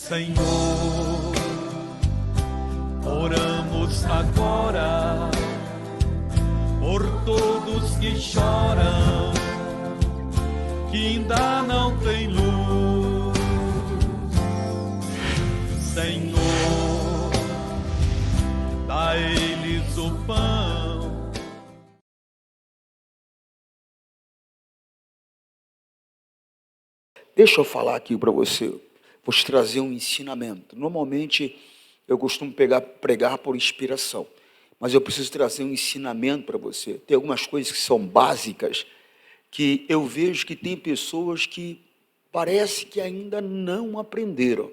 Senhor, oramos agora por todos que choram, que ainda não têm luz. Senhor, dá a eles o pão. Deixa eu falar aqui para você, vou te trazer um ensinamento. Normalmente eu costumo pregar por inspiração, mas eu preciso trazer um ensinamento para você. Tem algumas coisas que são básicas, que eu vejo que tem pessoas que parece que ainda não aprenderam.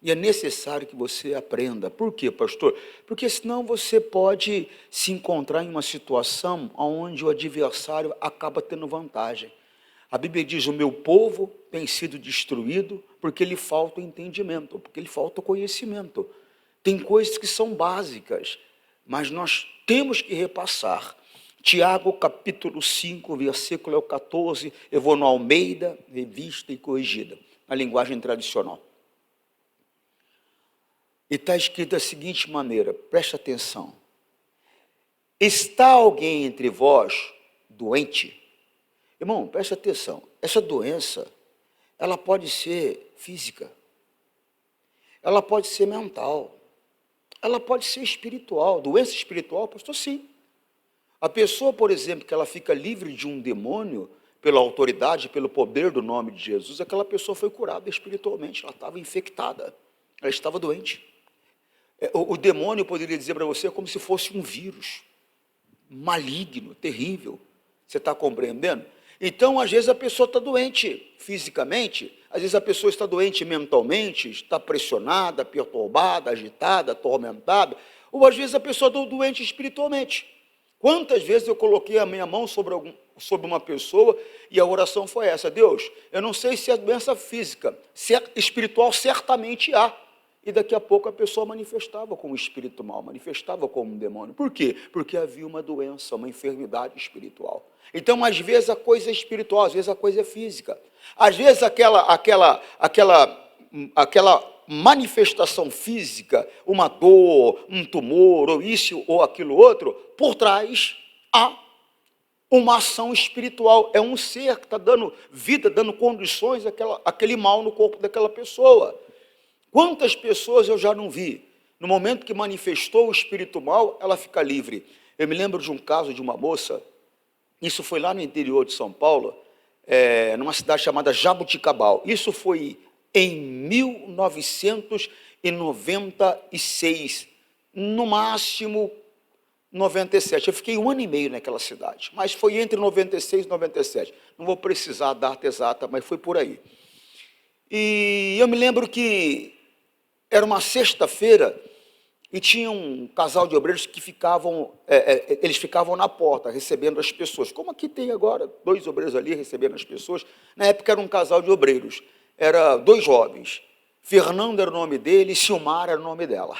E é necessário que você aprenda. Por quê, pastor? Porque senão você pode se encontrar em uma situação onde o adversário acaba tendo vantagem. A Bíblia diz: o meu povo tem sido destruído porque lhe falta o entendimento, porque lhe falta o conhecimento. Tem coisas que são básicas, mas nós temos que repassar. Tiago, capítulo 5, versículo 14, eu vou no Almeida, revista e corrigida, na linguagem tradicional. E está escrito da seguinte maneira, preste atenção. Está alguém entre vós doente? Irmão, preste atenção, essa doença, ela pode ser física, ela pode ser mental, ela pode ser espiritual. Doença espiritual, pastor, sim. A pessoa, por exemplo, que ela fica livre de um demônio, pela autoridade, pelo poder do nome de Jesus, aquela pessoa foi curada espiritualmente, ela estava infectada, ela estava doente. O demônio, eu poderia dizer para você, como se fosse um vírus, maligno, terrível. Você está compreendendo? Então, às vezes a pessoa está doente fisicamente, às vezes a pessoa está doente mentalmente, está pressionada, perturbada, agitada, atormentada, ou às vezes a pessoa está doente espiritualmente. Quantas vezes eu coloquei a minha mão sobre uma pessoa e a oração foi essa: Deus, eu não sei se é doença física, espiritual certamente há. E daqui a pouco a pessoa manifestava como espírito mau, manifestava como um demônio. Por quê? Porque havia uma doença, uma enfermidade espiritual. Então, às vezes a coisa é espiritual, às vezes a coisa é física. Às vezes aquela manifestação física, uma dor, um tumor, ou isso ou aquilo outro, por trás há uma ação espiritual. É um ser que está dando vida, dando condições àquele mal no corpo daquela pessoa. Quantas pessoas eu já não vi, no momento que manifestou o espírito mal, ela fica livre. Eu me lembro de um caso de uma moça, isso foi lá no interior de São Paulo, numa cidade chamada Jaboticabal. Isso foi em 1996, no máximo 97. Eu fiquei 1 ano e meio naquela cidade, mas foi entre 96 e 97. Não vou precisar a data exata, mas foi por aí. E eu me lembro que era uma sexta-feira e tinha um casal de obreiros que eles ficavam na porta, recebendo as pessoas. Como aqui tem agora 2 obreiros ali recebendo as pessoas. Na época era um casal de obreiros, era 2 jovens. Fernando era o nome dele e Silmara era o nome dela.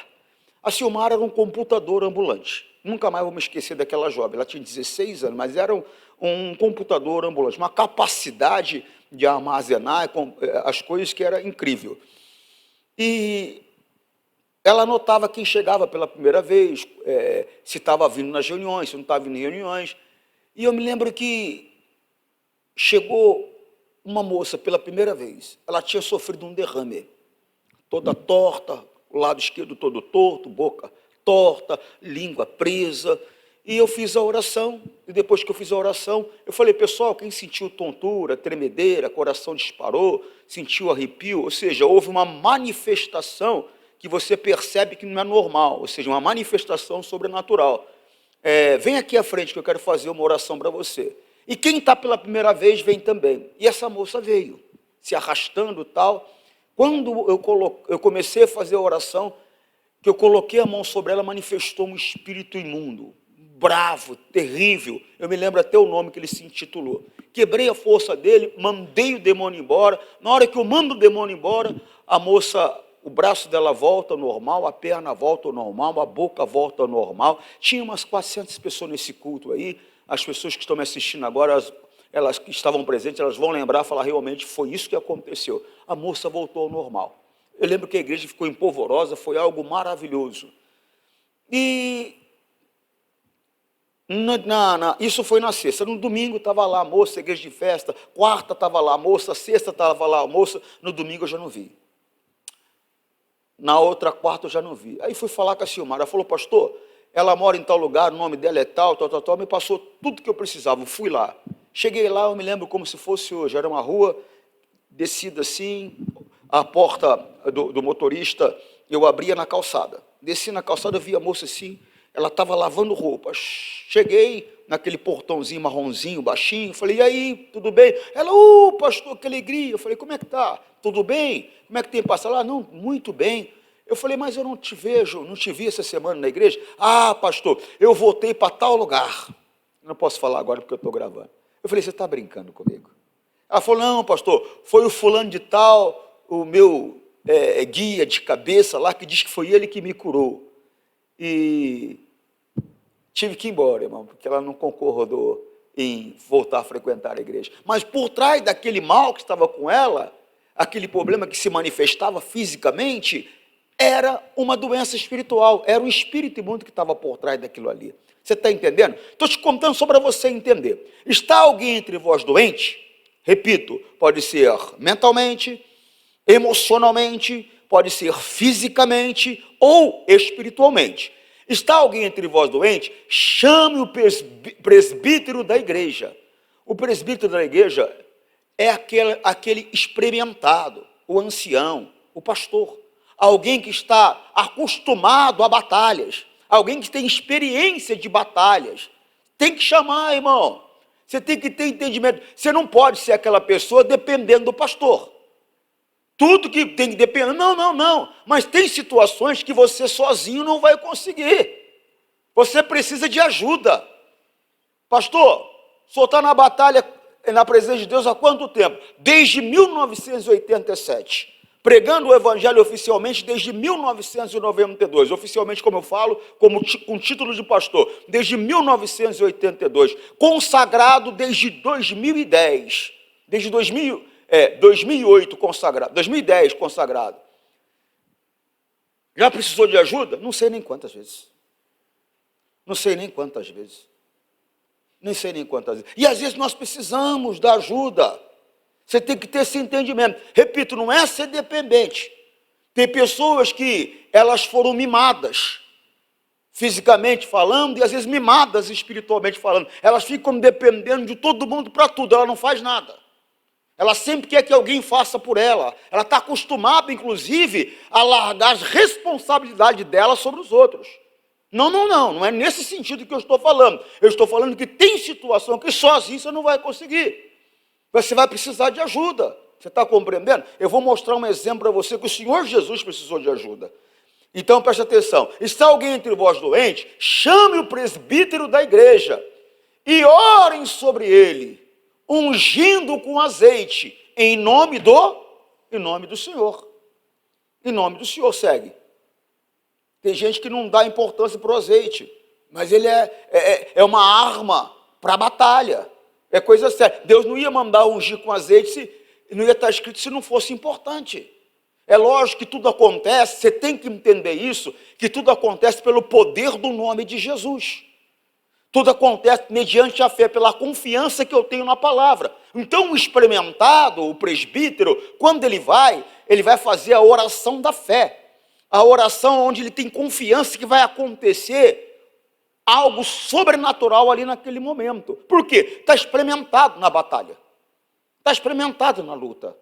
A Silmara era um computador ambulante. Nunca mais vou me esquecer daquela jovem. Ela tinha 16 anos, mas era um computador ambulante, uma capacidade de armazenar as coisas que era incrível. E ela notava quem chegava pela primeira vez, se estava vindo nas reuniões, se não estava vindo em reuniões. E eu me lembro que chegou uma moça pela primeira vez. Ela tinha sofrido um derrame, toda torta, o lado esquerdo todo torto, boca torta, língua presa. E eu fiz a oração, e depois que eu fiz a oração, eu falei: pessoal, quem sentiu tontura, tremedeira, coração disparou, sentiu arrepio, ou seja, houve uma manifestação que você percebe que não é normal, ou seja, uma manifestação sobrenatural. Vem aqui à frente que eu quero fazer uma oração para você. E quem está pela primeira vez, vem também. E essa moça veio, se arrastando e tal. Quando eu comecei a fazer a oração, que eu coloquei a mão sobre ela, manifestou um espírito imundo, bravo, terrível. Eu me lembro até o nome que ele se intitulou. Quebrei a força dele, mandei o demônio embora. Na hora que eu mando o demônio embora, a moça, o braço dela volta ao normal, a perna volta ao normal, a boca volta ao normal. Tinha umas 400 pessoas nesse culto aí. As pessoas que estão me assistindo agora, elas que estavam presentes, elas vão lembrar, falar: realmente foi isso que aconteceu. A moça voltou ao normal. Eu lembro que a igreja ficou empolvorosa, foi algo maravilhoso. E isso foi na sexta. No domingo estava lá a moça, igreja de festa. Quarta estava lá a moça, sexta estava lá a moça. No domingo eu já não vi. Na outra quarta eu já não vi. Aí fui falar com a Silmara. Ela falou, pastor, ela mora em tal lugar, o nome dela é tal. Me passou tudo que eu precisava. Eu fui lá. Cheguei lá, eu me lembro como se fosse hoje. Era uma rua, descida assim, a porta do motorista, eu abria na calçada. Desci na calçada, eu vi a moça assim, ela estava lavando roupas. Cheguei naquele portãozinho marronzinho, baixinho, falei, e aí, tudo bem? Ela, pastor, que alegria. Eu falei, como é que tá? Tudo bem? Como é que tem passado? Ela, não, muito bem. Eu falei, mas eu não te vejo, não te vi essa semana na igreja. Ah, pastor, eu voltei para tal lugar. Não posso falar agora porque eu estou gravando. Eu falei, você está brincando comigo? Ela falou, não, pastor, foi o fulano de tal, o meu guia de cabeça lá, que diz que foi ele que me curou. E tive que ir embora, irmão, porque ela não concordou em voltar a frequentar a igreja. Mas por trás daquele mal que estava com ela, aquele problema que se manifestava fisicamente, era uma doença espiritual, era um espírito imundo que estava por trás daquilo ali. Você está entendendo? Estou te contando só para você entender. Está alguém entre vós doente? Repito, pode ser mentalmente, emocionalmente, pode ser fisicamente ou espiritualmente. Está alguém entre vós doente? Chame o presbítero da igreja. O presbítero da igreja é aquele experimentado, o ancião, o pastor. Alguém que está acostumado a batalhas, alguém que tem experiência de batalhas. Tem que chamar, irmão. Você tem que ter entendimento. Você não pode ser aquela pessoa dependendo do pastor. Tudo que tem que depender. Não. Mas tem situações que você sozinho não vai conseguir. Você precisa de ajuda. Pastor, o senhor está na batalha, na presença de Deus há quanto tempo? Desde 1987. Pregando o evangelho oficialmente desde 1992, oficialmente, como eu falo, com título de pastor, desde 1982, consagrado desde 2010, desde 2008 consagrado, 2010 consagrado. Já precisou de ajuda? Não sei nem quantas vezes. Nem sei nem quantas vezes. E às vezes nós precisamos da ajuda. Você tem que ter esse entendimento. Repito, não é ser dependente. Tem pessoas que elas foram mimadas, fisicamente falando, e às vezes mimadas espiritualmente falando. Elas ficam dependendo de todo mundo para tudo, ela não faz nada. Ela sempre quer que alguém faça por ela. Ela está acostumada, inclusive, a largar as responsabilidades dela sobre os outros. Não é nesse sentido que eu estou falando. Eu estou falando que tem situação que sozinho você não vai conseguir. Você vai precisar de ajuda. Você está compreendendo? Eu vou mostrar um exemplo para você que o Senhor Jesus precisou de ajuda. Então, preste atenção. Está alguém entre vós doente? Chame o presbítero da igreja e orem sobre ele, ungindo com azeite, em nome do Senhor. Em nome do Senhor, segue. Tem gente que não dá importância para o azeite, mas ele é uma arma para a batalha. É coisa séria. Deus não ia mandar ungir com azeite, não ia estar escrito se não fosse importante. É lógico que tudo acontece, você tem que entender isso, que tudo acontece pelo poder do nome de Jesus. Tudo acontece mediante a fé, pela confiança que eu tenho na palavra. Então o experimentado, o presbítero, quando ele vai fazer a oração da fé. A oração onde ele tem confiança que vai acontecer algo sobrenatural ali naquele momento. Por quê? Está experimentado na batalha. Está experimentado na luta.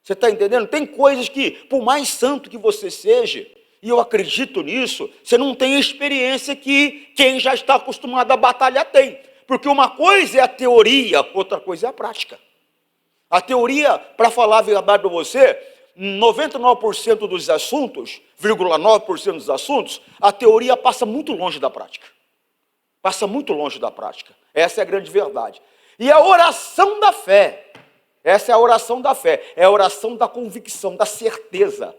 Você está entendendo? Tem coisas que, por mais santo que você seja, e eu acredito nisso, você não tem a experiência que quem já está acostumado a batalhar tem. Porque uma coisa é a teoria, outra coisa é a prática. A teoria, para falar a verdade para você, 99% dos assuntos, 0,9% dos assuntos, a teoria passa muito longe da prática. Passa muito longe da prática. Essa é a grande verdade. E a oração da fé, essa é a oração da fé, é a oração da convicção, da certeza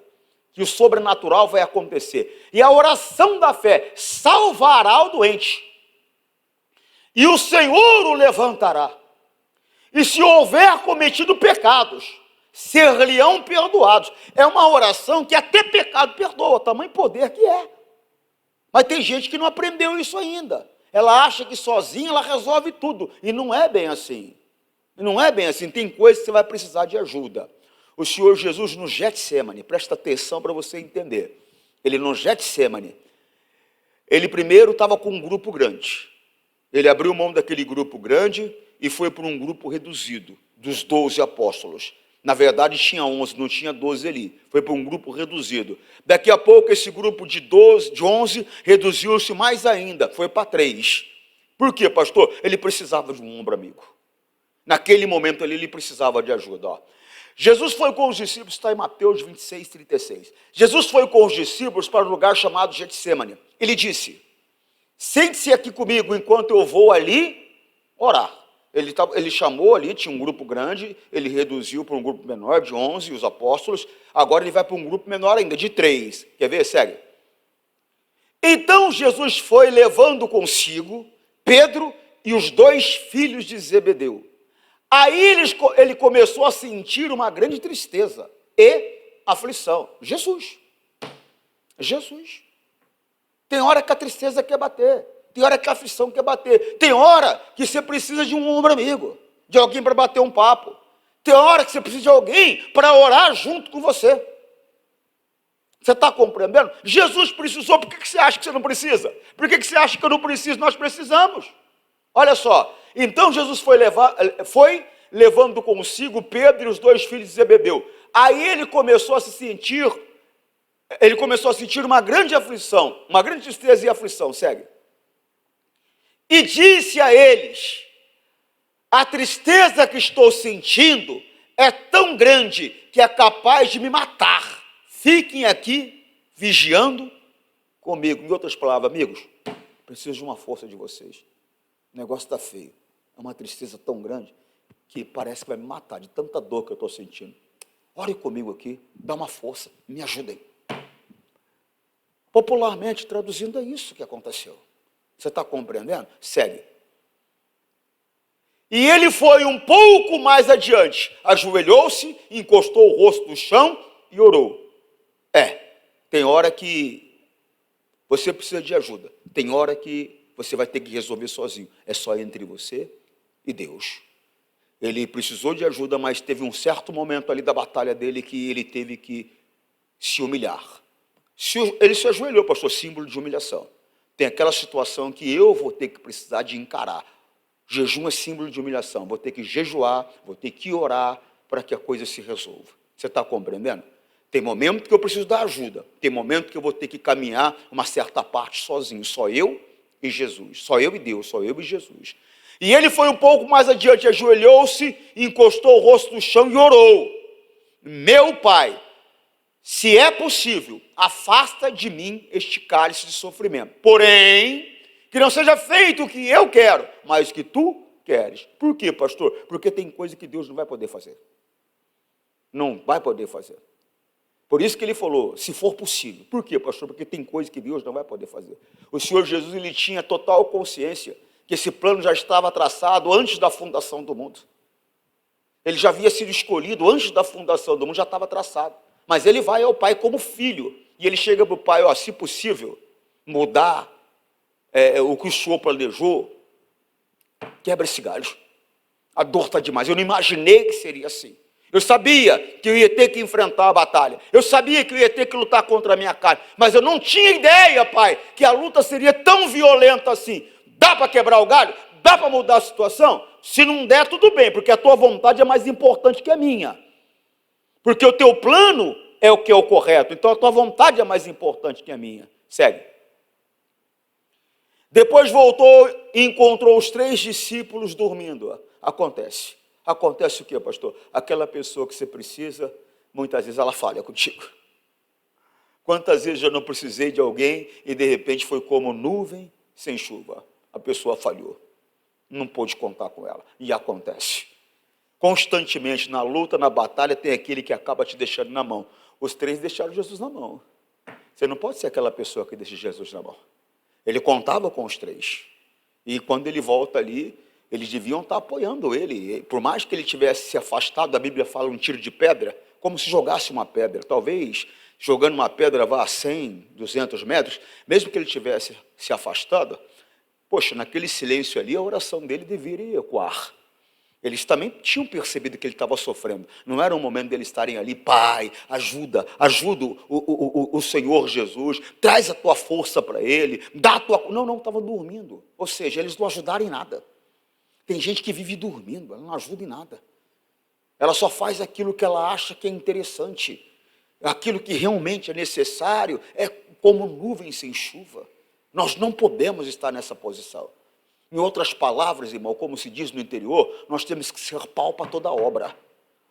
que o sobrenatural vai acontecer. E a oração da fé salvará o doente. E o Senhor o levantará. E se houver cometido pecados, ser-lhe-ão perdoados. É uma oração que até pecado perdoa, tamanho poder que é. Mas tem gente que não aprendeu isso ainda. Ela acha que sozinha ela resolve tudo, e não é bem assim. Não é bem assim, tem coisas que você vai precisar de ajuda. O Senhor Jesus no Getsemane, presta atenção para você entender. Ele no Getsemane, ele primeiro estava com um grupo grande. Ele abriu mão daquele grupo grande e foi para um grupo reduzido, dos 12 apóstolos. Na verdade tinha 11, não tinha 12 ali. Foi para um grupo reduzido. Daqui a pouco esse grupo de 11 reduziu-se mais ainda, foi para 3. Por quê, pastor? Ele precisava de um ombro amigo. Naquele momento ali, ele precisava de ajuda. Ó. Jesus foi com os discípulos, está em Mateus 26, 36. Jesus foi com os discípulos para um lugar chamado Getsemane. Ele disse, sente-se aqui comigo enquanto eu vou ali orar. Ele chamou ali, tinha um grupo grande, ele reduziu para um grupo menor, de 11, os apóstolos. Agora ele vai para um grupo menor ainda, de 3. Quer ver? Segue. Então Jesus foi levando consigo Pedro e os 2 filhos de Zebedeu. Aí ele começou a sentir uma grande tristeza e aflição. Jesus. Tem hora que a tristeza quer bater. Tem hora que a aflição quer bater. Tem hora que você precisa de um ombro amigo. De alguém para bater um papo. Tem hora que você precisa de alguém para orar junto com você. Você está compreendendo? Jesus precisou, por que você acha que você não precisa? Por que você acha que eu não preciso? Nós precisamos. Olha só, então Jesus foi levando consigo Pedro e os 2 filhos de Zebedeu. Aí ele começou a sentir uma grande aflição, uma grande tristeza e aflição, segue. E disse a eles, a tristeza que estou sentindo é tão grande que é capaz de me matar. Fiquem aqui vigiando comigo. Em outras palavras, amigos, preciso de uma força de vocês. O negócio está feio. É uma tristeza tão grande que parece que vai me matar de tanta dor que eu estou sentindo. Ore comigo aqui, dá uma força, me ajudem. Popularmente, traduzindo, é isso que aconteceu. Você está compreendendo? Segue. E ele foi um pouco mais adiante, ajoelhou-se, encostou o rosto no chão e orou. Tem hora que você precisa de ajuda. Tem hora que você vai ter que resolver sozinho. É só entre você e Deus. Ele precisou de ajuda, mas teve um certo momento ali da batalha dele que ele teve que se humilhar. Ele se ajoelhou, pastor, símbolo de humilhação. Tem aquela situação que eu vou ter que precisar de encarar. Jejum é símbolo de humilhação. Vou ter que jejuar, vou ter que orar para que a coisa se resolva. Você está compreendendo? Tem momento que eu preciso da ajuda. Tem momento que eu vou ter que caminhar uma certa parte sozinho. Só eu e Jesus. Só eu e Deus. Só eu e Jesus. E ele foi um pouco mais adiante, ajoelhou-se, encostou o rosto no chão e orou. Meu Pai, se é possível, afasta de mim este cálice de sofrimento. Porém, que não seja feito o que eu quero, mas o que tu queres. Por quê, pastor? Porque tem coisa que Deus não vai poder fazer. Não vai poder fazer. Por isso que ele falou, se for possível. Por quê, pastor? Porque tem coisa que Deus não vai poder fazer. O Senhor Jesus, ele tinha total consciência que esse plano já estava traçado antes da fundação do mundo. Ele já havia sido escolhido antes da fundação do mundo, já estava traçado. Mas ele vai ao Pai como filho. E ele chega para o Pai, ó, se possível, mudar o que o Senhor planejou, quebra esse galho. A dor está demais. Eu não imaginei que seria assim. Eu sabia que eu ia ter que enfrentar a batalha. Eu sabia que eu ia ter que lutar contra a minha carne. Mas eu não tinha ideia, Pai, que a luta seria tão violenta assim. Dá para quebrar o galho? Dá para mudar a situação? Se não der, tudo bem, porque a tua vontade é mais importante que a minha. Porque o teu plano é o que é o correto. Então a tua vontade é mais importante que a minha. Segue. Depois voltou e encontrou os 3 discípulos dormindo. Acontece. Acontece o quê, pastor? Aquela pessoa que você precisa, muitas vezes ela falha contigo. Quantas vezes eu não precisei de alguém e de repente foi como nuvem sem chuva. A pessoa falhou. Não pôde contar com ela. E acontece. Constantemente, na luta, na batalha, tem aquele que acaba te deixando na mão. Os 3 deixaram Jesus na mão. Você não pode ser aquela pessoa que deixa Jesus na mão. Ele contava com os 3. E quando ele volta ali, Eles deviam estar apoiando ele. Por mais que ele tivesse se afastado, a Bíblia fala um tiro de pedra, como se jogasse uma pedra. Talvez, jogando uma pedra vá a 100, 200 metros, mesmo que ele tivesse se afastado, poxa, naquele silêncio ali, a oração dele deveria ecoar. Eles também tinham percebido que ele estava sofrendo. Não era um momento deles estarem ali, Pai, ajuda o Senhor Jesus, traz a tua força para ele, dá a tua... Não, estava dormindo. Ou seja, eles não ajudaram em nada. Tem gente que vive dormindo, ela não ajuda em nada. Ela só faz aquilo que ela acha que é interessante. Aquilo que realmente é necessário é como nuvem sem chuva. Nós não podemos estar nessa posição. Em outras palavras, irmão, como se diz no interior, nós temos que ser pau para toda obra.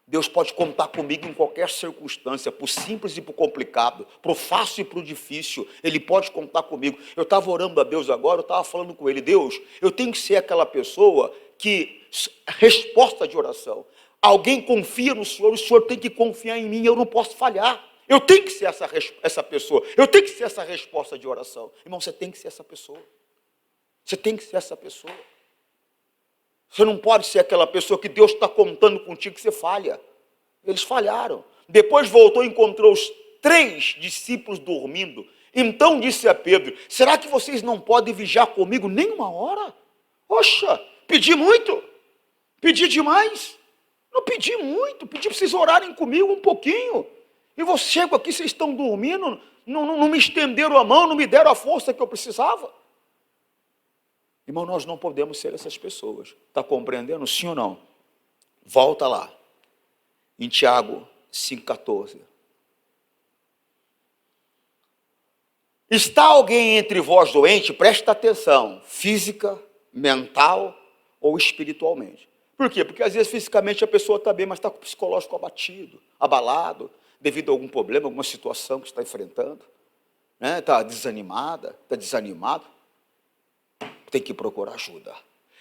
Deus pode contar comigo em qualquer circunstância, por simples e por complicado, por fácil e por difícil, Ele pode contar comigo. Eu estava orando a Deus agora, eu estava falando com Ele, Deus, eu tenho que ser aquela pessoa que, resposta de oração, alguém confia no Senhor, o Senhor tem que confiar em mim, eu não posso falhar. Eu tenho que ser essa pessoa, eu tenho que ser essa resposta de oração. Irmão, você tem que ser essa pessoa. Você tem que ser essa pessoa. Você não pode ser aquela pessoa que Deus está contando contigo que você falha. Eles falharam. Depois voltou e encontrou os 3 discípulos dormindo. Então disse a Pedro, será que vocês não podem vigiar comigo nem uma hora? Poxa, pedi muito, pedi demais. Não pedi muito, pedi para vocês orarem comigo um pouquinho. E eu chego aqui, vocês estão dormindo, não me estenderam a mão, não me deram a força que eu precisava. Irmão, nós não podemos ser essas pessoas. Está compreendendo? Sim ou não? Volta lá. Em Tiago 5,14. Está alguém entre vós doente? Presta atenção. Física, mental ou espiritualmente. Por quê? Porque às vezes fisicamente a pessoa está bem, mas está com o psicológico abatido, abalado, devido a algum problema, alguma situação que está enfrentando. Está desanimada, está desanimado. Tem que procurar ajuda.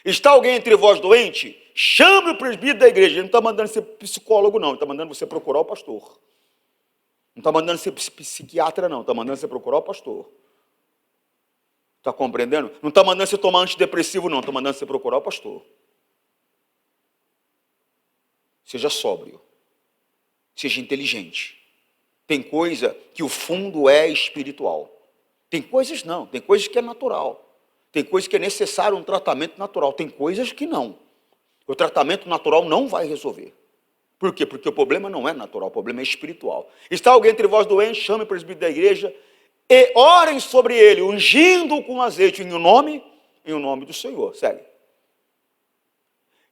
Está alguém entre vós doente? Chame o presbítero da igreja. Ele não está mandando ser psicólogo, não. Ele está mandando você procurar o pastor. Não está mandando ser psiquiatra, não. Está mandando você procurar o pastor. Está compreendendo? Não está mandando você tomar antidepressivo, não. Está mandando você procurar o pastor. Seja sóbrio. Seja inteligente. Tem coisa que o fundo é espiritual. Tem coisas não. Tem coisas que é natural. Tem coisas que é necessário um tratamento natural. Tem coisas que não. O tratamento natural não vai resolver. Por quê? Porque o problema não é natural, o problema é espiritual. Está alguém entre vós doente, chame o presbítero da igreja e orem sobre ele, ungindo-o com azeite em o nome do Senhor. Segue.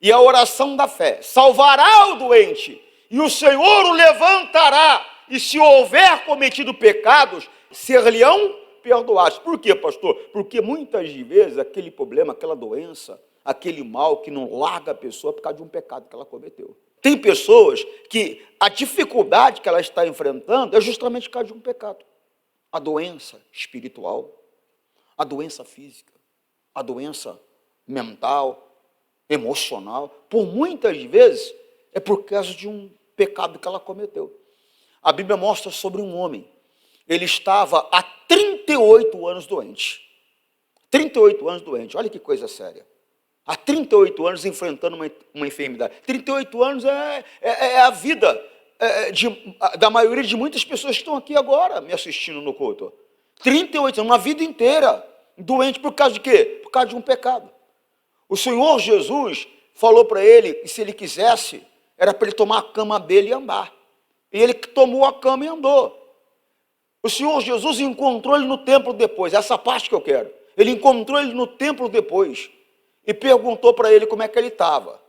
E a oração da fé salvará o doente, e o Senhor o levantará, e se houver cometido pecados, ser-lhe-ão perdoados. Por quê, pastor? Porque muitas vezes aquele problema, aquela doença, aquele mal que não larga a pessoa por causa de um pecado que ela cometeu. Tem pessoas que a dificuldade que ela está enfrentando é justamente por causa de um pecado. A doença espiritual, a doença física, a doença mental, emocional, por muitas vezes é por causa de um pecado que ela cometeu. A Bíblia mostra sobre um homem. Ele estava há 38 anos doente. 38 anos doente, olha que coisa séria. Há 38 anos enfrentando uma enfermidade. 38 anos é a vida da maioria de muitas pessoas que estão aqui agora me assistindo no culto. 38 anos, uma vida inteira doente por causa de quê? Por causa de um pecado. O Senhor Jesus falou para ele que se ele quisesse, era para ele tomar a cama dele e andar. E ele tomou a cama e andou. O Senhor Jesus encontrou ele no templo depois, essa parte que eu quero. Ele encontrou ele no templo depois e perguntou para ele como é que ele estava.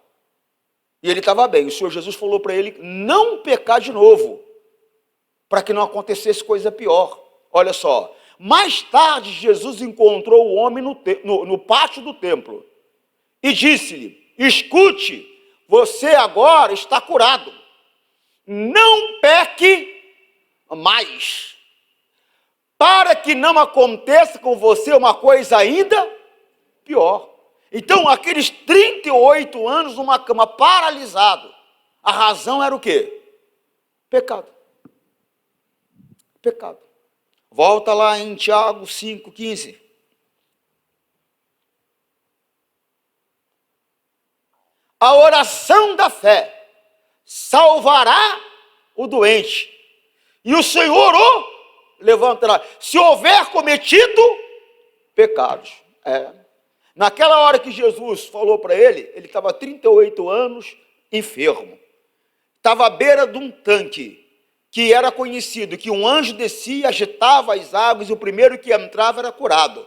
E ele estava bem. O Senhor Jesus falou para ele não pecar de novo, para que não acontecesse coisa pior. Olha só, mais tarde Jesus encontrou o homem no pátio do templo e disse-lhe, escute, você agora está curado, não peque mais, para que não aconteça com você uma coisa ainda pior. Então, aqueles 38 anos numa cama paralisado, a razão era o quê? Pecado. Pecado. Volta lá em Tiago 5,15. a oração da fé salvará o doente, e o Senhor o levantará, se houver cometido pecados. Naquela hora que Jesus falou para ele estava 38 anos enfermo, estava à beira de um tanque, que era conhecido, que um anjo descia, agitava as águas, e o primeiro que entrava era curado.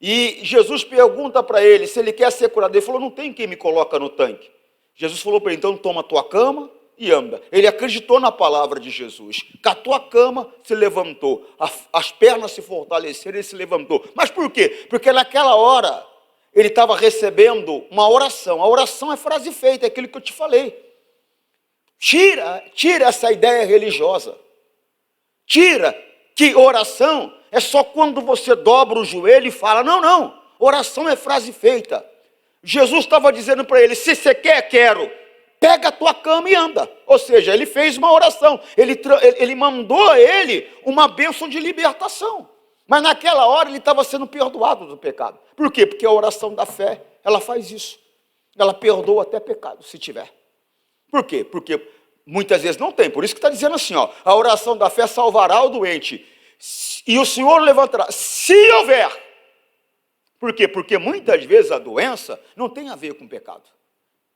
E Jesus pergunta para ele se ele quer ser curado. Ele falou, não tem quem me coloca no tanque. Jesus falou para ele, então toma a tua cama e anda. Ele acreditou na palavra de Jesus, catou a cama, se levantou, as pernas se fortaleceram, ele se levantou. Mas por quê? Porque naquela hora ele estava recebendo uma oração. A oração é frase feita, é aquilo que eu te falei. Tira essa ideia religiosa. Tira que oração é só quando você dobra o joelho e fala, não, oração é frase feita. Jesus estava dizendo para ele, se você quer, quero, pega a tua cama e anda. Ou seja, ele fez uma oração, ele mandou a ele uma bênção de libertação. Mas naquela hora ele estava sendo perdoado do pecado. Por quê? Porque a oração da fé, ela faz isso. Ela perdoa até pecado, se tiver. Por quê? Porque muitas vezes não tem. Por isso que está dizendo assim, a oração da fé salvará o doente, e o Senhor levantará, se houver. Por quê? Porque muitas vezes a doença não tem a ver com pecado.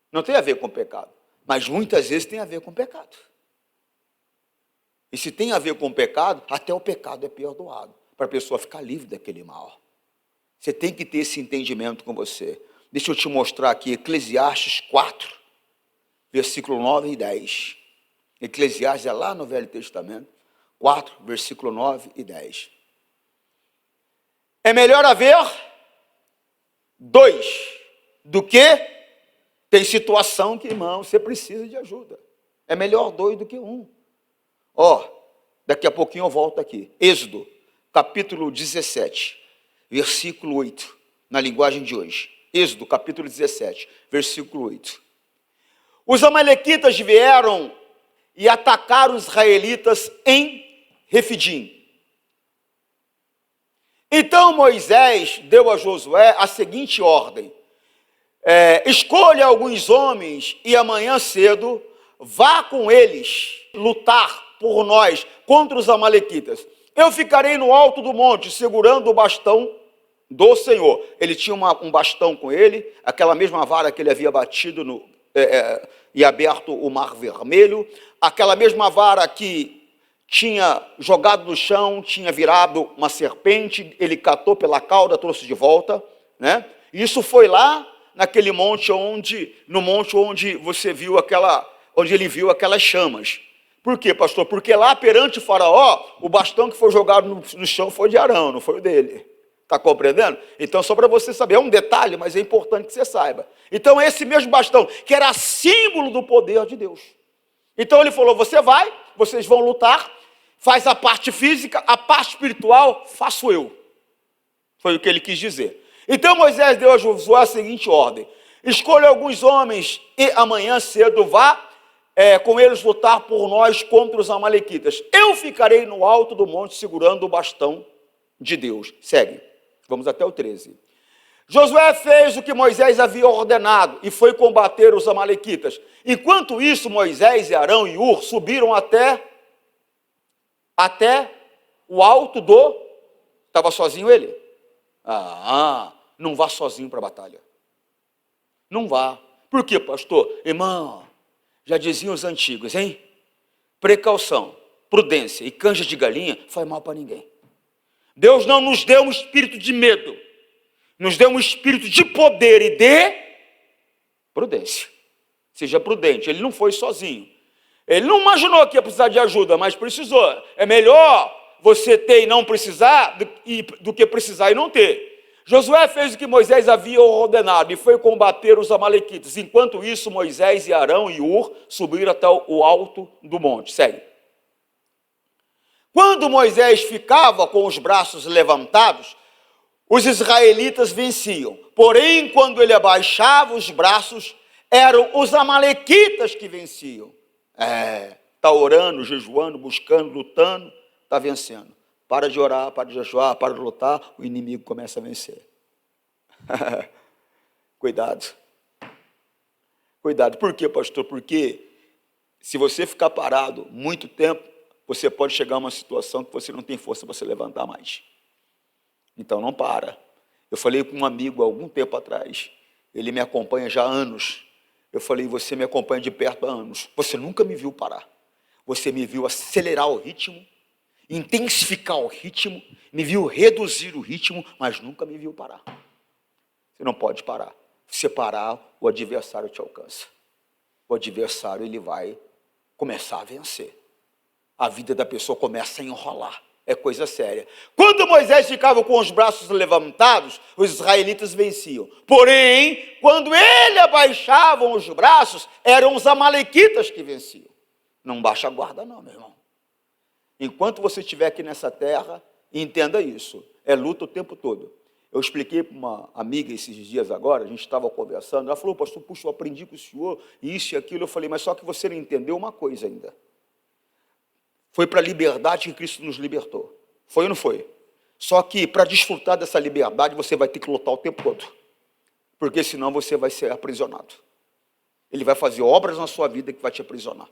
Não tem a ver com pecado. Mas muitas vezes tem a ver com pecado. E se tem a ver com pecado, até o pecado é perdoado, para a pessoa ficar livre daquele mal. Você tem que ter esse entendimento com você. Deixa eu te mostrar aqui, Eclesiastes 4, versículo 9 e 10. Eclesiastes é lá no Velho Testamento, 4, versículo 9 e 10. É melhor haver dois do que tem situação que, irmão, você precisa de ajuda. É melhor dois do que um. Daqui a pouquinho eu volto aqui. Êxodo, capítulo 17, versículo 8, na linguagem de hoje. Êxodo, capítulo 17, versículo 8. Os amalequitas vieram e atacaram os israelitas em Refidim. Então Moisés deu a Josué a seguinte ordem: escolha alguns homens e amanhã cedo vá com eles lutar por nós contra os amalequitas. Eu ficarei no alto do monte segurando o bastão do Senhor. Ele tinha um bastão com ele, aquela mesma vara que ele havia batido e aberto o Mar Vermelho, aquela mesma vara que tinha jogado no chão, tinha virado uma serpente, ele catou pela cauda, trouxe de volta, né? Isso foi lá naquele monte no monte onde você viu onde ele viu aquelas chamas. Por quê, pastor? Porque lá perante o faraó, o bastão que foi jogado no chão foi de Arão, não foi o dele. Está compreendendo? Então, só para você saber, é um detalhe, mas é importante que você saiba. Então, esse mesmo bastão, que era símbolo do poder de Deus. Então, ele falou, vocês vão lutar, faz a parte física, a parte espiritual, faço eu. Foi o que ele quis dizer. Então, Moisés deu a Josué a seguinte ordem: escolha alguns homens e amanhã cedo vá com eles lutar por nós contra os amalequitas. Eu ficarei no alto do monte segurando o bastão de Deus. Segue. Vamos até o 13. Josué fez o que Moisés havia ordenado e foi combater os amalequitas. Enquanto isso, Moisés e Arão e Hur subiram até o alto do... Estava sozinho ele? Não vá sozinho para a batalha. Não vá. Por quê, pastor? Irmão, já diziam os antigos, hein? Precaução, prudência e canja de galinha faz mal para ninguém. Deus não nos deu um espírito de medo, nos deu um espírito de poder e de prudência. Seja prudente. Ele não foi sozinho. Ele não imaginou que ia precisar de ajuda, mas precisou. É melhor você ter e não precisar do que precisar e não ter. Josué fez o que Moisés havia ordenado e foi combater os amalequitas. Enquanto isso, Moisés e Arão e Hur subiram até o alto do monte. Segue. Quando Moisés ficava com os braços levantados, os israelitas venciam. Porém, quando ele abaixava os braços, eram os amalequitas que venciam. Está orando, jejuando, buscando, lutando, está vencendo. Para de orar, para de jejuar, para de lutar, o inimigo começa a vencer. Cuidado. Cuidado. Por quê, pastor? Porque se você ficar parado muito tempo, você pode chegar a uma situação que você não tem força para se levantar mais. Então não para. Eu falei com um amigo há algum tempo atrás, ele me acompanha já há anos. Eu falei, você me acompanha de perto há anos. Você nunca me viu parar. Você me viu acelerar o ritmo, intensificar o ritmo, me viu reduzir o ritmo, mas nunca me viu parar. Você não pode parar. Se parar, o adversário te alcança. O adversário, ele vai começar a vencer. A vida da pessoa começa a enrolar. É coisa séria. Quando Moisés ficava com os braços levantados, os israelitas venciam. Porém, quando ele abaixava os braços, eram os amalequitas que venciam. Não baixa a guarda não, meu irmão. Enquanto você estiver aqui nessa terra, entenda isso. É luta o tempo todo. Eu expliquei para uma amiga esses dias agora, a gente estava conversando, ela falou, pastor, puxa, eu aprendi com o senhor, isso e aquilo. Eu falei, mas só que você não entendeu uma coisa ainda. Foi para a liberdade que Cristo nos libertou. Foi ou não foi? Só que para desfrutar dessa liberdade, você vai ter que lutar o tempo todo. Porque senão você vai ser aprisionado. Ele vai fazer obras na sua vida que vai te aprisionar.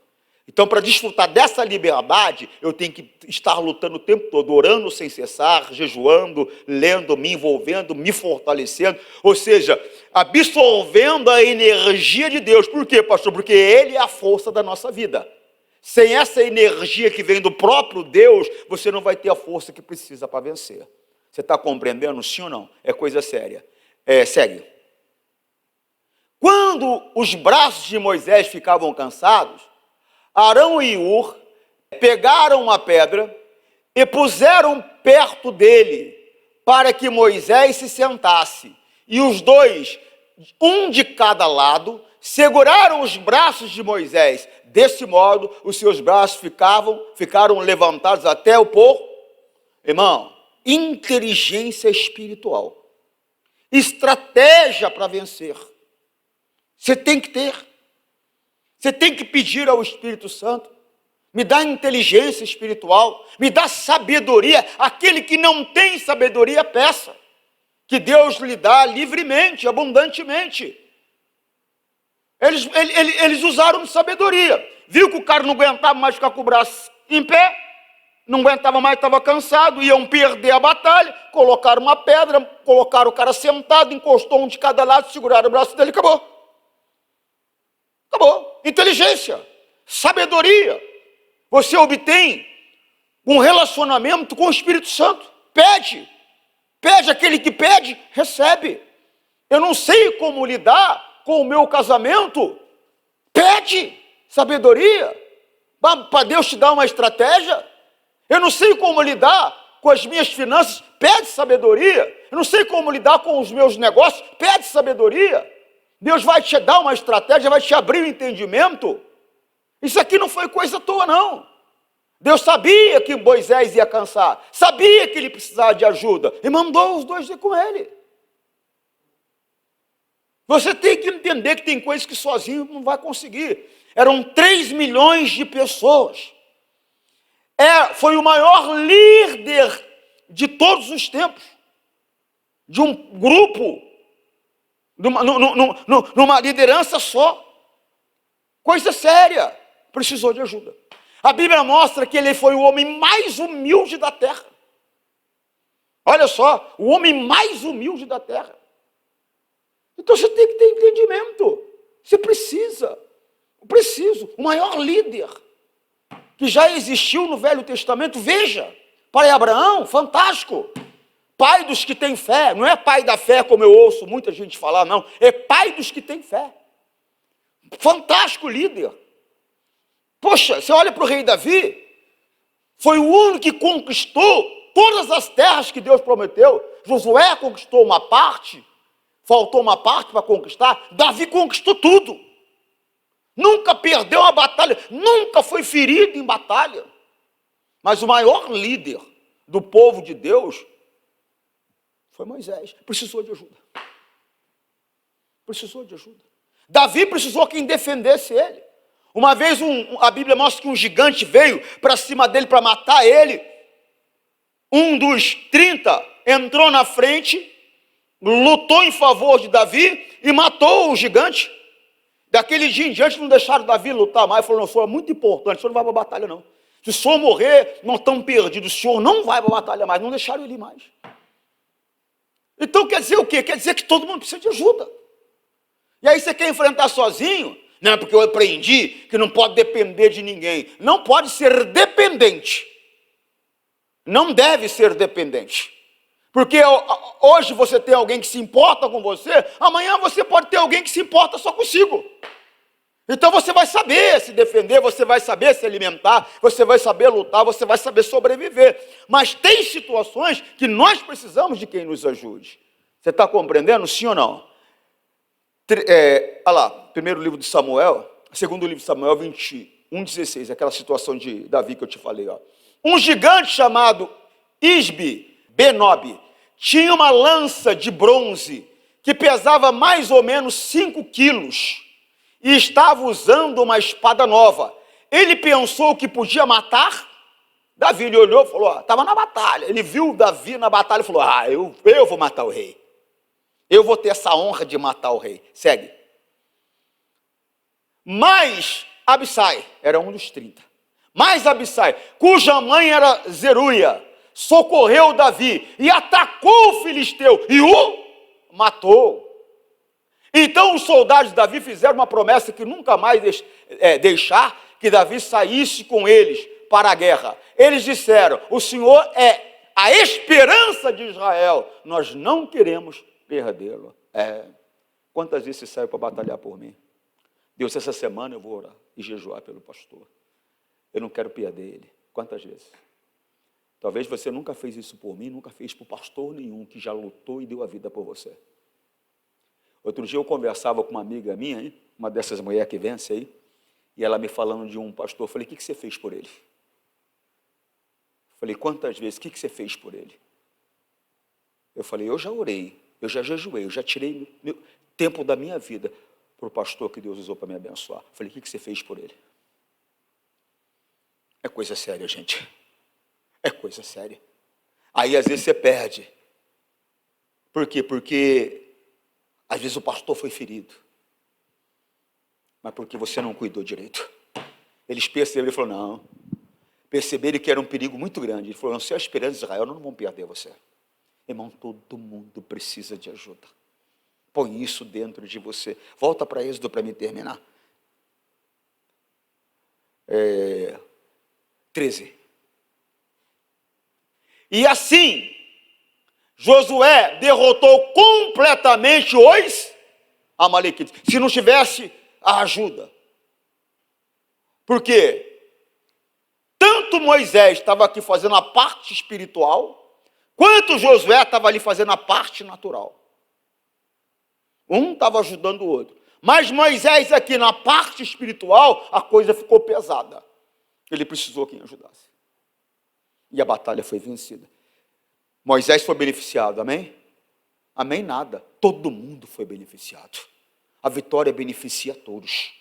Então, para desfrutar dessa liberdade, eu tenho que estar lutando o tempo todo, orando sem cessar, jejuando, lendo, me envolvendo, me fortalecendo. Ou seja, absorvendo a energia de Deus. Por quê, pastor? Porque Ele é a força da nossa vida. Sem essa energia que vem do próprio Deus, você não vai ter a força que precisa para vencer. Você está compreendendo, sim ou não? É coisa séria. Segue. Quando os braços de Moisés ficavam cansados, Arão e Hur pegaram uma pedra e puseram perto dele, para que Moisés se sentasse. E os dois, um de cada lado, seguraram os braços de Moisés. Desse modo, os seus braços ficaram levantados até o pôr. Irmão, inteligência espiritual, estratégia para vencer. Você tem que ter. Você tem que pedir ao Espírito Santo, me dá inteligência espiritual, me dá sabedoria. Aquele que não tem sabedoria, peça, que Deus lhe dá livremente, abundantemente. Eles usaram de sabedoria. Viu que o cara não aguentava mais ficar com o braço em pé, não aguentava mais, estava cansado, iam perder a batalha, colocaram uma pedra, colocaram o cara sentado, encostou um de cada lado, seguraram o braço dele, acabou. Acabou. Inteligência, sabedoria. Você obtém um relacionamento com o Espírito Santo. Pede. Pede, aquele que pede, recebe. Eu não sei como lidar com o meu casamento, pede sabedoria, para Deus te dar uma estratégia. Eu não sei como lidar com as minhas finanças, pede sabedoria. Eu não sei como lidar com os meus negócios, pede sabedoria. Deus vai te dar uma estratégia, vai te abrir o entendimento. Isso aqui não foi coisa à toa, não. Deus sabia que Moisés ia cansar, sabia que ele precisava de ajuda, e mandou os dois ir com ele. Você tem que entender que tem coisas que sozinho não vai conseguir. Eram 3 milhões de pessoas. Foi o maior líder de todos os tempos. De um grupo, numa liderança só. Coisa séria. Precisou de ajuda. A Bíblia mostra que ele foi o homem mais humilde da terra. Olha só, o homem mais humilde da terra. Então você tem que ter entendimento. Você precisa. Eu preciso. O maior líder que já existiu no Velho Testamento, veja, pai Abraão, fantástico. Pai dos que têm fé. Não é pai da fé, como eu ouço muita gente falar, não. É pai dos que têm fé. Fantástico líder. Poxa, você olha para o rei Davi, foi o único que conquistou todas as terras que Deus prometeu. Josué conquistou uma parte, faltou uma parte para conquistar. Davi conquistou tudo. Nunca perdeu uma batalha, nunca foi ferido em batalha. Mas o maior líder do povo de Deus foi Moisés. Precisou de ajuda. Precisou de ajuda. Davi precisou que quem defendesse ele. Uma vez a Bíblia mostra que um gigante veio para cima dele para matar ele. Um dos 30 entrou na frente, lutou em favor de Davi e matou o gigante. Daquele dia em diante não deixaram Davi lutar mais. Falou, não, o senhor é muito importante, o senhor não vai para a batalha não. Se o senhor morrer, não estamos perdidos, o senhor não vai para a batalha mais. Não deixaram ele ir mais. Então quer dizer o quê? Quer dizer que todo mundo precisa de ajuda. E aí você quer enfrentar sozinho? Não, porque eu aprendi que não pode depender de ninguém. Não pode ser dependente. Não deve ser dependente. Porque hoje você tem alguém que se importa com você, amanhã você pode ter alguém que se importa só consigo. Então você vai saber se defender, você vai saber se alimentar, você vai saber lutar, você vai saber sobreviver. Mas tem situações que nós precisamos de quem nos ajude. Você está compreendendo, sim ou não? Olha lá, primeiro livro de Samuel, segundo livro de Samuel 21:16, aquela situação de Davi que eu te falei. Ó. Um gigante chamado Isbi-Benob tinha uma lança de bronze que pesava mais ou menos 5 quilos e estava usando uma espada nova. Ele pensou que podia matar Davi. Ele olhou e falou, estava na batalha. Ele viu Davi na batalha e falou, eu vou matar o rei. Eu vou ter essa honra de matar o rei. Segue. Mas Abissai era um dos 30. Mas Abissai, cuja mãe era Zeruia, socorreu Davi e atacou o filisteu e o matou. Então os soldados de Davi fizeram uma promessa que nunca mais deixar que Davi saísse com eles para a guerra. Eles disseram, o Senhor é a esperança de Israel, nós não queremos perdê-lo. Quantas vezes você saiu para batalhar por mim? Deus, essa semana eu vou orar e jejuar pelo pastor. Eu não quero perder ele. Quantas vezes? Talvez você nunca fez isso por mim, nunca fez por pastor nenhum que já lutou e deu a vida por você. Outro dia eu conversava com uma amiga minha, hein? Uma dessas mulheres que vence aí, e ela me falando de um pastor, eu falei, o que você fez por ele? Eu falei, quantas vezes, o que você fez por ele? Eu falei, eu já orei, eu já jejuei, eu já tirei meu tempo da minha vida para o pastor que Deus usou para me abençoar. Eu falei, o que você fez por ele? É coisa séria, gente. É coisa séria. Aí às vezes você perde. Por quê? Porque às vezes o pastor foi ferido. Mas porque você não cuidou direito. Eles perceberam, ele falou, não. Perceberam que era um perigo muito grande. Ele falou, não, se é a esperança de Israel, não vão perder você. Irmão, todo mundo precisa de ajuda. Põe isso dentro de você. Volta para Êxodo para me terminar. 13. E assim, Josué derrotou completamente os amalequitas. Se não tivesse a ajuda. Por quê? Tanto Moisés estava aqui fazendo a parte espiritual, quanto Josué estava ali fazendo a parte natural. Um estava ajudando o outro. Mas Moisés aqui na parte espiritual, a coisa ficou pesada. Ele precisou quem ajudasse. E a batalha foi vencida. Moisés foi beneficiado, amém? Amém nada. Todo mundo foi beneficiado. A vitória beneficia a todos.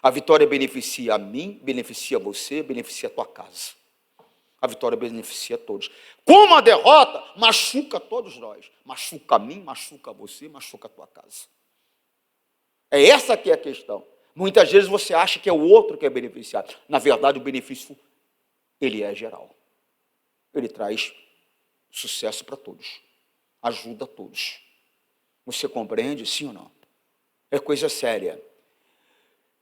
A vitória beneficia a mim, beneficia você, beneficia a tua casa. A vitória beneficia a todos. Como a derrota machuca todos nós. Machuca a mim, machuca você, machuca a tua casa. É essa que é a questão. Muitas vezes você acha que é o outro que é beneficiado. Na verdade, o benefício, ele é geral. Ele traz sucesso para todos. Ajuda a todos. Você compreende, sim ou não? É coisa séria.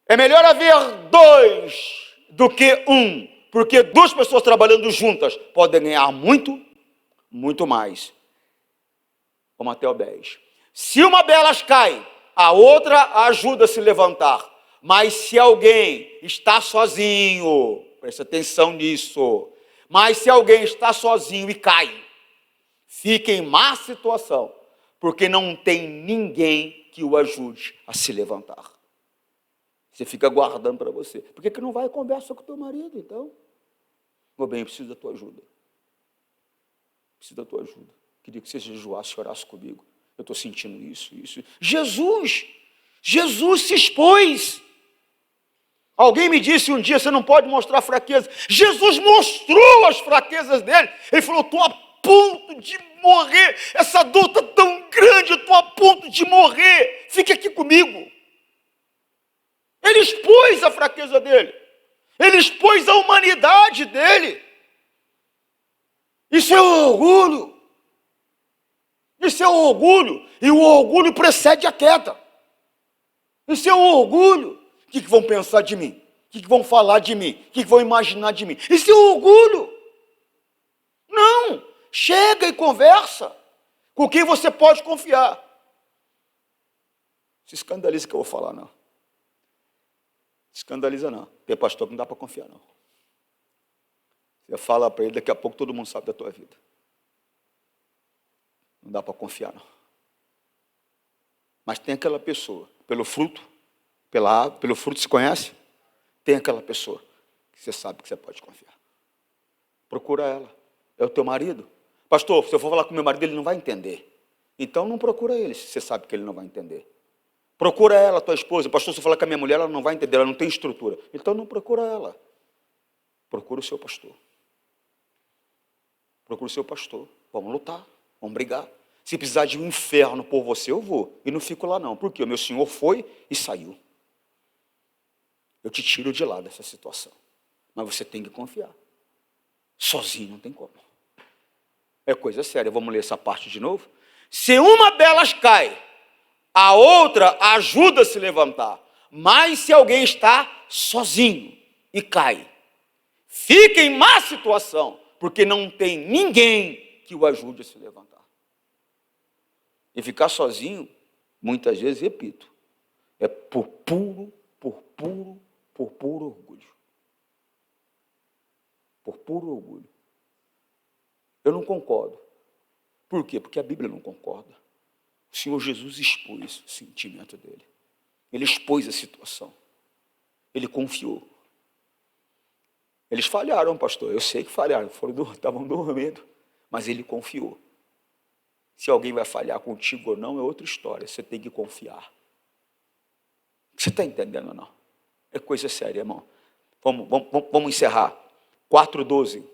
É melhor haver 2 do que 1. Porque 2 pessoas trabalhando juntas podem ganhar muito, muito mais. Vamos até o 10. Se uma delas cai, a outra ajuda a se levantar. Mas se alguém está sozinho, presta atenção nisso, mas se alguém está sozinho e cai, fica em má situação, porque não tem ninguém que o ajude a se levantar. Você fica guardando para você. Por que não vai conversar com o teu marido, então? Meu bem, eu preciso da tua ajuda. Preciso da tua ajuda. Queria que você jejuasse e orasse comigo. Eu estou sentindo isso. Jesus se expôs. Alguém me disse um dia, você não pode mostrar fraqueza. Jesus mostrou as fraquezas dele. Ele falou, estou a ponto de morrer. Essa dor está tão grande, eu estou a ponto de morrer. Fique aqui comigo. ele expôs a fraqueza dele. Ele expôs a humanidade dele. Isso é orgulho. Isso é orgulho. E o orgulho precede a queda. Isso é orgulho. O que vão pensar de mim? O que vão falar de mim? O que vão imaginar de mim? Isso é orgulho. Não. Chega e conversa com quem você pode confiar. Se escandaliza que eu vou falar, não. Se escandaliza não. Porque pastor não dá para confiar, não. Você fala para ele, daqui a pouco todo mundo sabe da tua vida. Não dá para confiar, não. Mas tem aquela pessoa, pelo fruto, pelo fruto se conhece, tem aquela pessoa que você sabe que você pode confiar. Procura ela. É o teu marido. Pastor, se eu for falar com meu marido, ele não vai entender. Então não procura ele, se você sabe que ele não vai entender. Procura ela, tua esposa. Pastor, se eu falar com a minha mulher, ela não vai entender, ela não tem estrutura. Então não procura ela. Procura o seu pastor. Procura o seu pastor. Vamos lutar, vamos brigar. Se precisar de um inferno por você, eu vou. E não fico lá não. Porque o meu Senhor foi e saiu. Eu te tiro de lá dessa situação. Mas você tem que confiar. Sozinho não tem como. É coisa séria. Vamos ler essa parte de novo. Se uma delas cai, a outra ajuda a se levantar. Mas se alguém está sozinho e cai, fica em má situação, porque não tem ninguém que o ajude a se levantar. E ficar sozinho, muitas vezes, repito, é por puro orgulho. Por puro orgulho. Eu não concordo. Por quê? Porque a Bíblia não concorda. O Senhor Jesus expôs o sentimento dele. Ele expôs a situação. Ele confiou. Eles falharam, pastor. Eu sei que falharam. Estavam dormindo. Mas ele confiou. Se alguém vai falhar contigo ou não, é outra história. Você tem que confiar. Você está entendendo ou não? É coisa séria, irmão. Vamos encerrar. 4:12.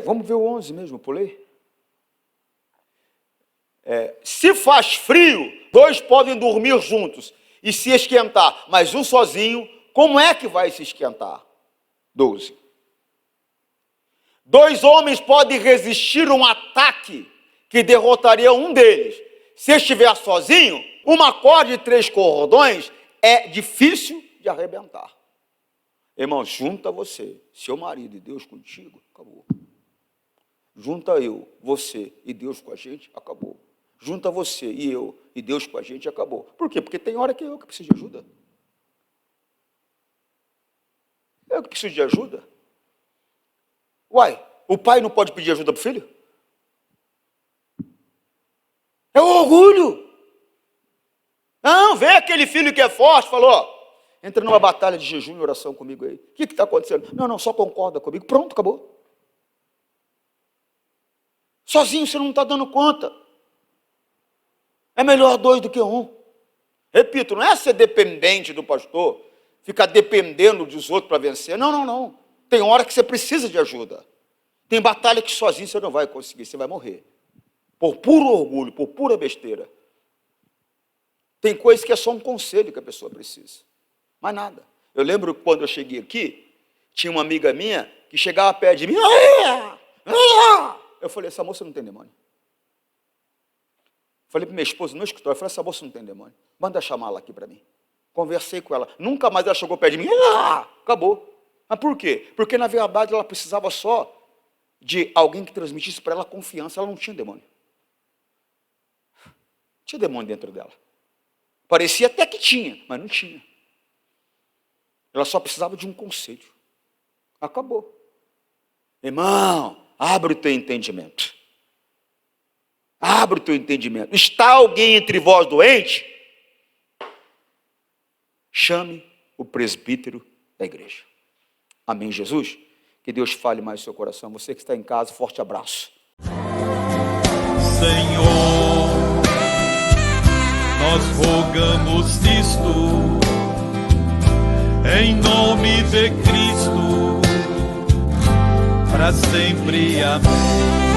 Vamos ver o 11 mesmo, pulei. Se faz frio, 2 podem dormir juntos e se esquentar, mas um sozinho, como é que vai se esquentar? 12. 2 homens podem resistir um ataque que derrotaria um deles. Se estiver sozinho, uma corda de 3 cordões é difícil de arrebentar. Irmão, junta você, seu marido e Deus contigo, acabou. Junta eu, você e Deus com a gente, acabou. Junta você e eu e Deus com a gente, acabou. Por quê? Porque tem hora que eu que preciso de ajuda. Eu que preciso de ajuda. Uai, o pai não pode pedir ajuda para o filho? É orgulho. Não, vem aquele filho que é forte, falou, ó, entra numa batalha de jejum e oração comigo aí. O que está acontecendo? Não, só concorda comigo. Pronto, acabou. Sozinho você não está dando conta. É melhor 2 do que 1. Repito, não é ser dependente do pastor, ficar dependendo dos outros para vencer. Não. Tem hora que você precisa de ajuda. Tem batalha que sozinho você não vai conseguir, você vai morrer. Por puro orgulho, por pura besteira. Tem coisa que é só um conselho que a pessoa precisa. Mais nada. Eu lembro que quando eu cheguei aqui, tinha uma amiga minha que chegava perto de mim. Eu falei, essa moça não tem demônio. Falei para minha esposa no escritório, eu falei, essa moça não tem demônio. Manda chamá-la aqui para mim. Conversei com ela. Nunca mais ela chegou perto de mim. Acabou. Mas por quê? Porque na verdade ela precisava só de alguém que transmitisse para ela confiança. Ela não tinha demônio. Tinha demônio dentro dela. Parecia até que tinha, mas não tinha. Ela só precisava de um conselho. Acabou. Irmão, abre o teu entendimento. Abre o teu entendimento. Está alguém entre vós doente? Chame o presbítero da igreja. Amém, Jesus? Que Deus fale mais no seu coração. Você que está em casa, forte abraço. Senhor, nós rogamos isto, em nome de Cristo, para sempre. Amém.